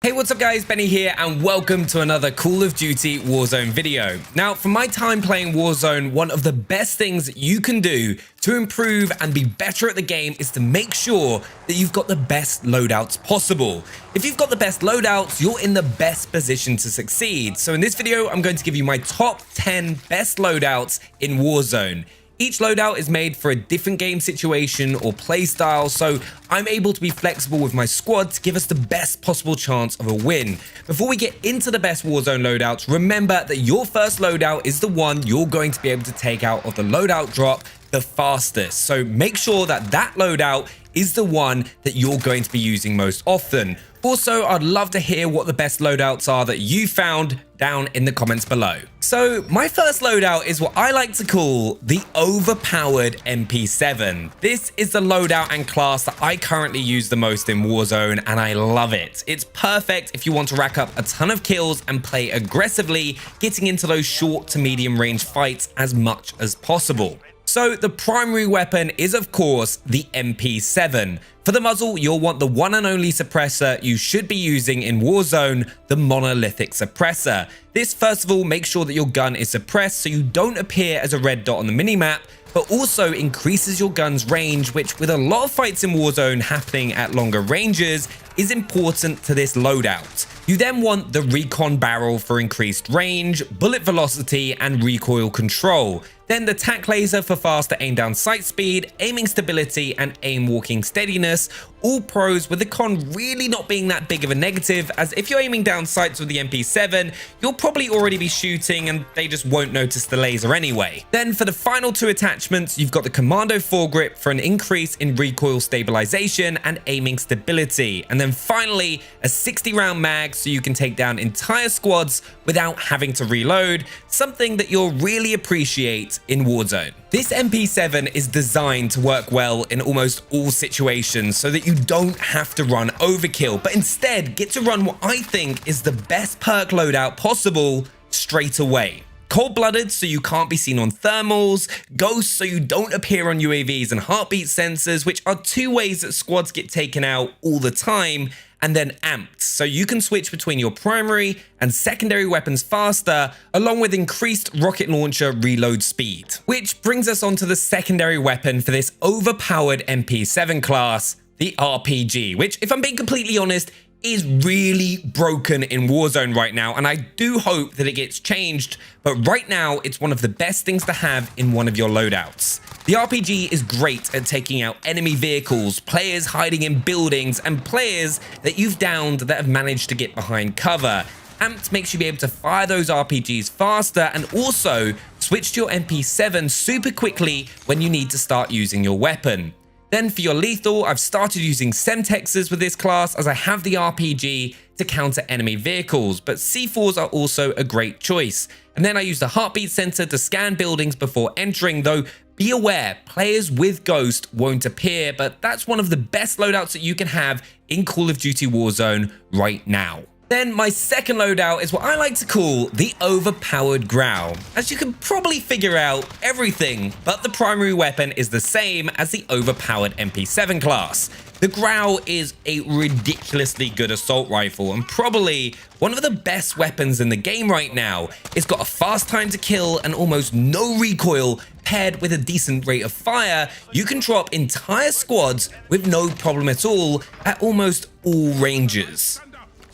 Hey, what's up guys, Benny here and welcome to another Call of Duty Warzone video. Now, from my time playing Warzone, one of the best things that you can do to improve and be better at the game is to make sure that you've got the best loadouts possible. If you've got the best loadouts, you're in the best position to succeed. So in this video, I'm going to give you my top 10 best loadouts in Warzone. Each loadout is made for a different game situation or playstyle, so I'm able to be flexible with my squad to give us the best possible chance of a win. Before we get into the best Warzone loadouts, remember that your first loadout is the one you're going to be able to take out of the loadout drop the fastest. So make sure that that loadout is the one that you're going to be using most often. Also, I'd love to hear what the best loadouts are that you found down in the comments below. So my first loadout is what I like to call the overpowered MP7. This is the loadout and class that I currently use the most in Warzone, and I love it. It's perfect if you want to rack up a ton of kills and play aggressively, getting into those short to medium range fights as much as possible. So the primary weapon is of course the MP7. For the muzzle, you'll want the one and only suppressor you should be using in Warzone, the monolithic suppressor. This first of all makes sure that your gun is suppressed so you don't appear as a red dot on the minimap, but also increases your gun's range, which with a lot of fights in Warzone happening at longer ranges is important to this loadout. You then want the recon barrel for increased range, bullet velocity, and recoil control. Then the tac laser for faster aim down sight speed, aiming stability, and aim walking steadiness. All pros, with the con really not being that big of a negative, as if you're aiming down sights with the MP7, you'll probably already be shooting and they just won't notice the laser anyway. Then for the final two attachments, you've got the Commando foregrip for an increase in recoil stabilization and aiming stability. And then finally, a 60 round mag so you can take down entire squads without having to reload, something that you'll really appreciate in Warzone. This MP7 is designed to work well in almost all situations so that you don't have to run overkill, but instead get to run what I think is the best perk loadout possible straight away. Cold-blooded so you can't be seen on thermals, ghost so you don't appear on UAVs and heartbeat sensors, which are two ways that squads get taken out all the time, and then amped so you can switch between your primary and secondary weapons faster, along with increased rocket launcher reload speed. Which brings us onto the secondary weapon for this overpowered MP7 class, the RPG, which, if I'm being completely honest, is really broken in Warzone right now, and I do hope that it gets changed, but right now it's one of the best things to have in one of your loadouts. The RPG is great at taking out enemy vehicles, players hiding in buildings, and players that you've downed that have managed to get behind cover. Amped makes you be able to fire those RPGs faster and also switch to your MP7 super quickly when you need to start using your weapon. Then for your lethal, I've started using Semtexes with this class as I have the RPG to counter enemy vehicles, but C4s are also a great choice. And then I use the heartbeat sensor to scan buildings before entering, though be aware, players with Ghost won't appear, but that's one of the best loadouts that you can have in Call of Duty Warzone right now. Then my second loadout is what I like to call the overpowered Growl. As you can probably figure out, everything but the primary weapon is the same as the overpowered MP7 class. The Growl is a ridiculously good assault rifle and probably one of the best weapons in the game right now. It's got a fast time to kill and almost no recoil. Paired with a decent rate of fire, you can drop entire squads with no problem at all at almost all ranges.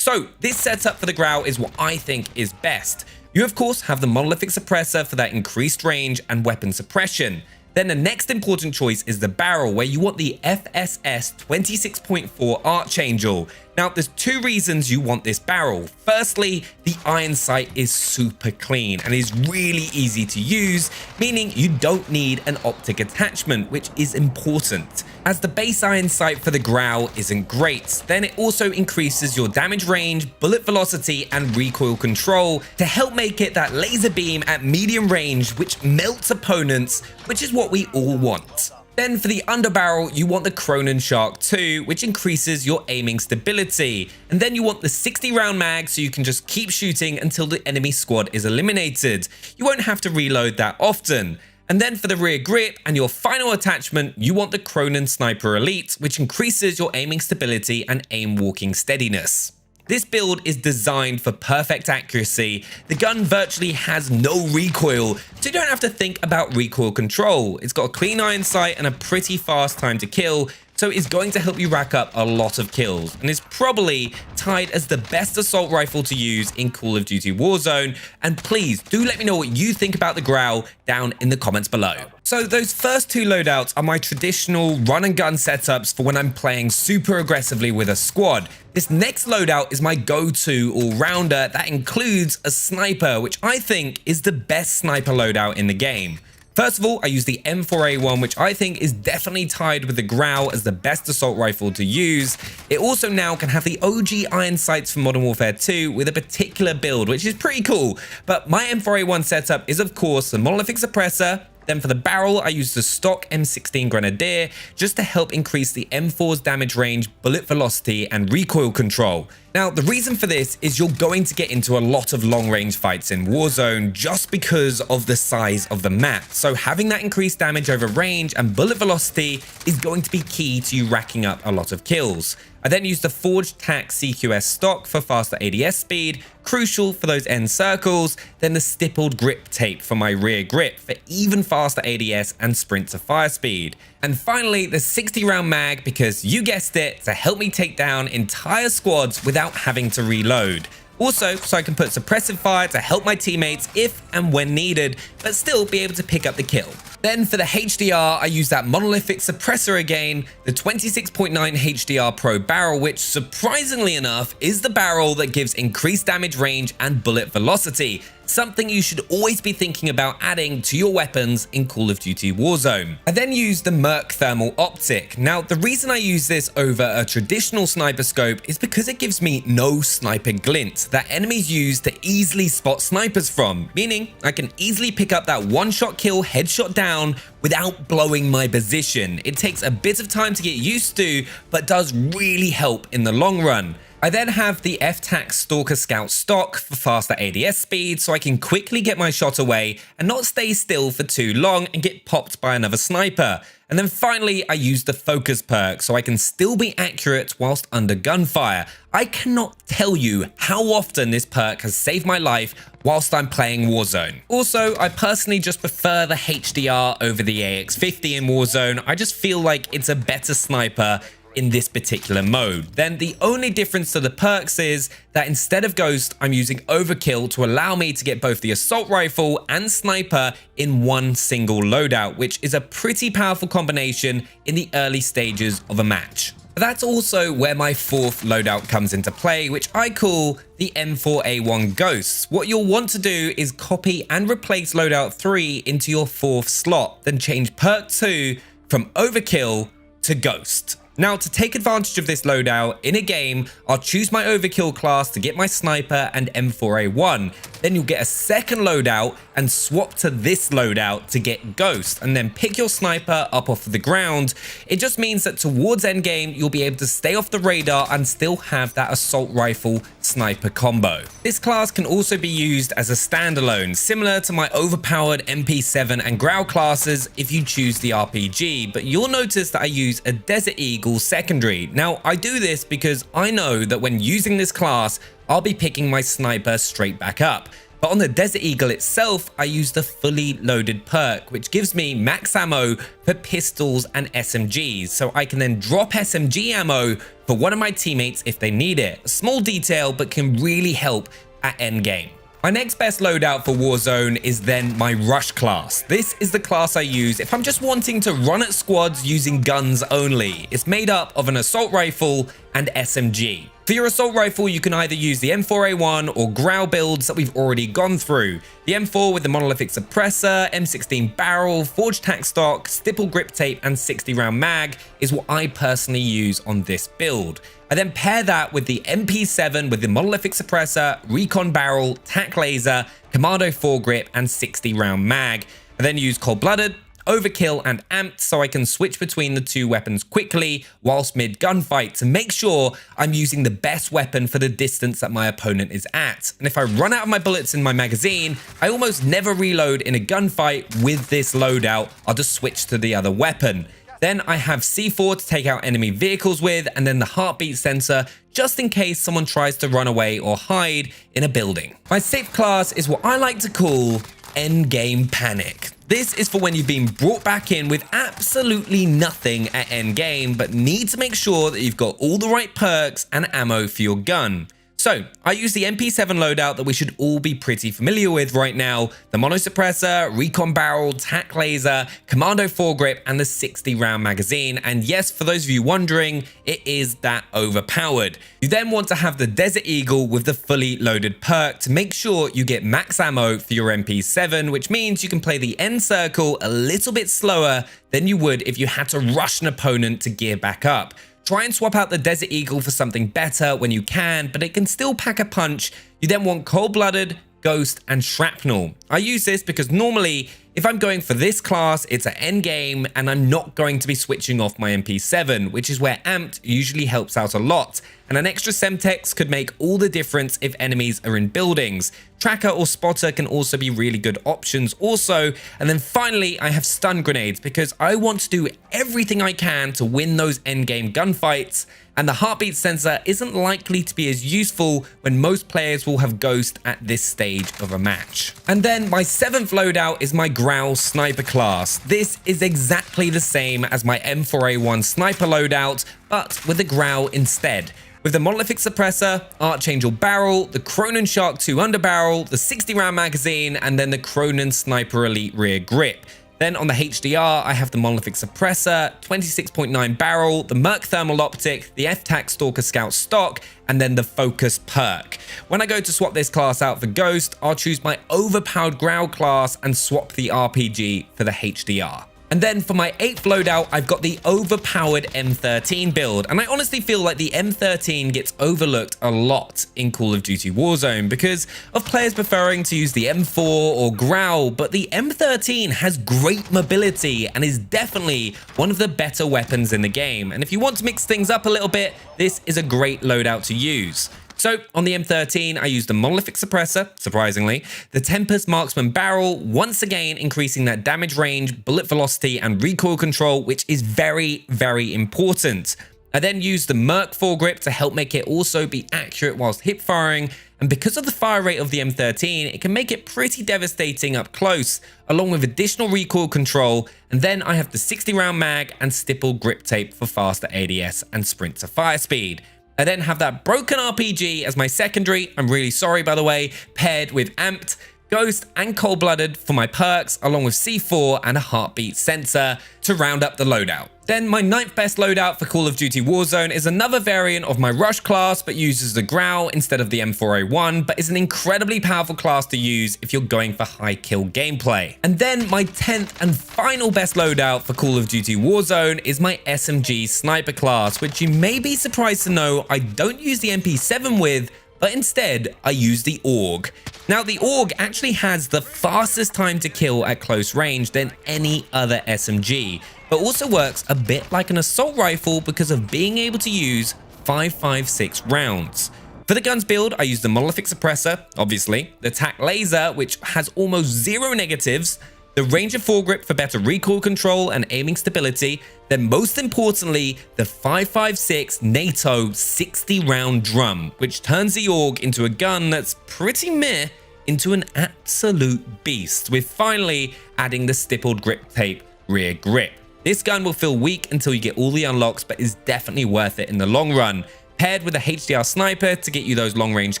So this setup for the Growl is what I think is best. You of course have the monolithic suppressor for that increased range and weapon suppression. Then the next important choice is the barrel, where you want the FSS 26.4 Arch Angel. Now, there's two reasons you want this barrel. Firstly, the iron sight is super clean and is really easy to use, meaning you don't need an optic attachment, which is important. As the base iron sight for the Growl isn't great, then it also increases your damage range, bullet velocity, and recoil control to help make it that laser beam at medium range, which melts opponents, which is what we all want. Then for the underbarrel, you want the Cronin Shark 2, which increases your aiming stability. And then you want the 60 round mag so you can just keep shooting until the enemy squad is eliminated. You won't have to reload that often. And then for the rear grip and your final attachment, you want the Cronin Sniper Elite, which increases your aiming stability and aim walking steadiness. This build is designed for perfect accuracy. The gun virtually has no recoil, so you don't have to think about recoil control. It's got a clean iron sight and a pretty fast time to kill, so it's going to help you rack up a lot of kills, and is probably tied as the best assault rifle to use in Call of Duty Warzone. And please do let me know what you think about the Grau down in the comments below. So those first two loadouts are my traditional run and gun setups for when I'm playing super aggressively with a squad. This next loadout is my go-to all-rounder that includes a sniper, which I think is the best sniper loadout in the game. First of all, I use the M4A1, which I think is definitely tied with the Grau as the best assault rifle to use. It also now can have the OG iron sights from Modern Warfare 2 with a particular build, which is pretty cool. But my M4A1 setup is, of course, the monolithic suppressor. Then for the barrel, I use the stock M16 Grenadier just to help increase the M4's damage range, bullet velocity, and recoil control. Now, the reason for this is you're going to get into a lot of long-range fights in Warzone just because of the size of the map. So having that increased damage over range and bullet velocity is going to be key to you racking up a lot of kills. I then use the Forged Tac CQS stock for faster ADS speed, crucial for those end circles, then the stippled grip tape for my rear grip for even faster ADS and sprint to fire speed. And finally, the 60 round mag, because you guessed it, to help me take down entire squads without having to reload. Also, so I can put suppressive fire to help my teammates if and when needed, but still be able to pick up the kill. Then for the HDR, I use that monolithic suppressor again, the 26.9 HDR Pro barrel, which surprisingly enough is the barrel that gives increased damage range and bullet velocity, something you should always be thinking about adding to your weapons in Call of Duty Warzone. I then use the Merc Thermal Optic. Now, the reason I use this over a traditional sniper scope is because it gives me no sniper glint that enemies use to easily spot snipers from, meaning I can easily pick up that one-shot kill headshot down without blowing my position. It takes a bit of time to get used to, but does really help in the long run. I then have the F-Tac Stalker Scout stock for faster ADS speed, so I can quickly get my shot away and not stay still for too long and get popped by another sniper. And then finally, I use the Focus perk, so I can still be accurate whilst under gunfire. I cannot tell you how often this perk has saved my life whilst I'm playing Warzone. Also, I personally just prefer the HDR over the AX50 in Warzone. I just feel like it's a better sniper in this particular mode. Then the only difference to the perks is that instead of Ghost, I'm using Overkill to allow me to get both the assault rifle and sniper in one single loadout, which is a pretty powerful combination in the early stages of a match. That's also where my fourth loadout comes into play, which I call the M4A1 Ghosts. What you'll want to do is copy and replace loadout 3 into your fourth slot, then change perk 2 from Overkill to Ghost. Now, to take advantage of this loadout in a game, I'll choose my Overkill class to get my sniper and M4A1. Then you'll get a second loadout and swap to this loadout to get Ghost, and then pick your sniper up off the ground. It just means that towards endgame, you'll be able to stay off the radar and still have that assault rifle sniper combo. This class can also be used as a standalone, similar to my overpowered MP7 and Grau classes if you choose the RPG, but you'll notice that I use a Desert Eagle secondary. Now, I do this because I know that when using this class, I'll be picking my sniper straight back up. But on the Desert Eagle itself, I use the fully loaded perk, which gives me max ammo for pistols and SMGs, so I can then drop SMG ammo for one of my teammates if they need it. A small detail, but can really help at endgame. My next best loadout for Warzone is then my Rush class. This is the class I use if I'm just wanting to run at squads using guns only. It's made up of an assault rifle and SMG. For your assault rifle, you can either use the M4A1 or Grau builds that we've already gone through. The M4 with the monolithic suppressor, M16 barrel, Forged Tac stock, stipple grip tape, and 60 round mag is what I personally use on this build. I then pair that with the MP7 with the monolithic suppressor, recon barrel, tac laser, commando foregrip, and 60 round mag. I then use cold-blooded, Overkill, and amped so I can switch between the two weapons quickly whilst mid gunfight to make sure I'm using the best weapon for the distance that my opponent is at. And if I run out of my bullets in my magazine, I almost never reload in a gunfight with this loadout. I'll just switch to the other weapon. Then I have C4 to take out enemy vehicles with, and then the heartbeat sensor just in case someone tries to run away or hide in a building. My 6th class is what I like to call Endgame Panic. This is for when you've been brought back in with absolutely nothing at endgame, but need to make sure that you've got all the right perks and ammo for your gun. So, I use the MP7 loadout that we should all be pretty familiar with right now, the mono suppressor, recon barrel, tac laser, commando foregrip, and the 60 round magazine. And yes, for those of you wondering, it is that overpowered. You then want to have the Desert Eagle with the fully loaded perk to make sure you get max ammo for your MP7, which means you can play the end circle a little bit slower than you would if you had to rush an opponent to gear back up. Try and swap out the Desert Eagle for something better when you can, but it can still pack a punch. You then want Cold-Blooded, Ghost, and Shrapnel. I use this because normally, if I'm going for this class, it's at endgame, and I'm not going to be switching off my MP7, which is where Amped usually helps out a lot. And an extra Semtex could make all the difference if enemies are in buildings. Tracker or Spotter can also be really good options also. And then finally, I have stun grenades because I want to do everything I can to win those endgame gunfights. And the heartbeat sensor isn't likely to be as useful when most players will have Ghost at this stage of a match. And then my 7th loadout is my Growl sniper class. This is exactly the same as my M4A1 sniper loadout, but with a Growl instead. With the monolithic suppressor, Archangel barrel, the Cronin Shark 2 underbarrel, the 60 round magazine, and then the Cronin Sniper Elite rear grip. Then on the HDR, I have the monolithic suppressor, 26.9 barrel, the Merc thermal optic, the F-Tac Stalker Scout stock, and then the focus perk. When I go to swap this class out for Ghost, I'll choose my overpowered Growl class and swap the RPG for the HDR. And then for my 8th loadout, I've got the overpowered M13 build. And I honestly feel like the M13 gets overlooked a lot in Call of Duty Warzone because of players preferring to use the M4 or Growl, but the M13 has great mobility and is definitely one of the better weapons in the game. And if you want to mix things up a little bit, this is a great loadout to use. So on the M13, I used the monolithic suppressor, surprisingly, the Tempest Marksman barrel, once again increasing that damage range, bullet velocity, and recoil control, which is very, very important. I then used the Merc foregrip to help make it also be accurate whilst hip firing, and because of the fire rate of the M13, it can make it pretty devastating up close, along with additional recoil control. And then I have the 60 round mag and stippled grip tape for faster ADS and sprint to fire speed. I then have that broken RPG as my secondary, I'm really sorry by the way, paired with Amped, Ghost, and Cold-Blooded for my perks, along with C4 and a heartbeat sensor to round up the loadout. Then my 9th best loadout for Call of Duty Warzone is another variant of my Rush class, but uses the Growl instead of the M4A1, but is an incredibly powerful class to use if you're going for high kill gameplay. And then my 10th and final best loadout for Call of Duty Warzone is my SMG sniper class, which you may be surprised to know I don't use the MP7 with, but instead I use the AUG. Now the AUG actually has the fastest time to kill at close range than any other SMG, but also works a bit like an assault rifle because of being able to use 5.56 rounds. For the guns build, I use the monolithic suppressor, obviously, the tac laser, which has almost 0 negatives, the Ranger foregrip for better recoil control and aiming stability, then most importantly, the 5.56 NATO 60 round drum, which turns the AUG into a gun that's pretty meh into an absolute beast, with finally adding the stippled grip tape rear grip. This gun will feel weak until you get all the unlocks, but is definitely worth it in the long run. Paired with a HDR sniper to get you those long range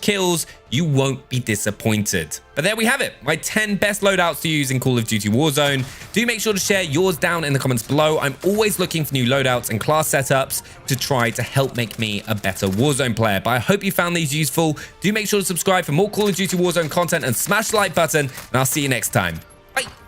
kills, you won't be disappointed. But there we have it, my 10 best loadouts to use in Call of Duty Warzone. Do make sure to share yours down in the comments below. I'm always looking for new loadouts and class setups to try to help make me a better Warzone player. But I hope you found these useful. Do make sure to subscribe for more Call of Duty Warzone content and smash the like button, and I'll see you next time. Bye.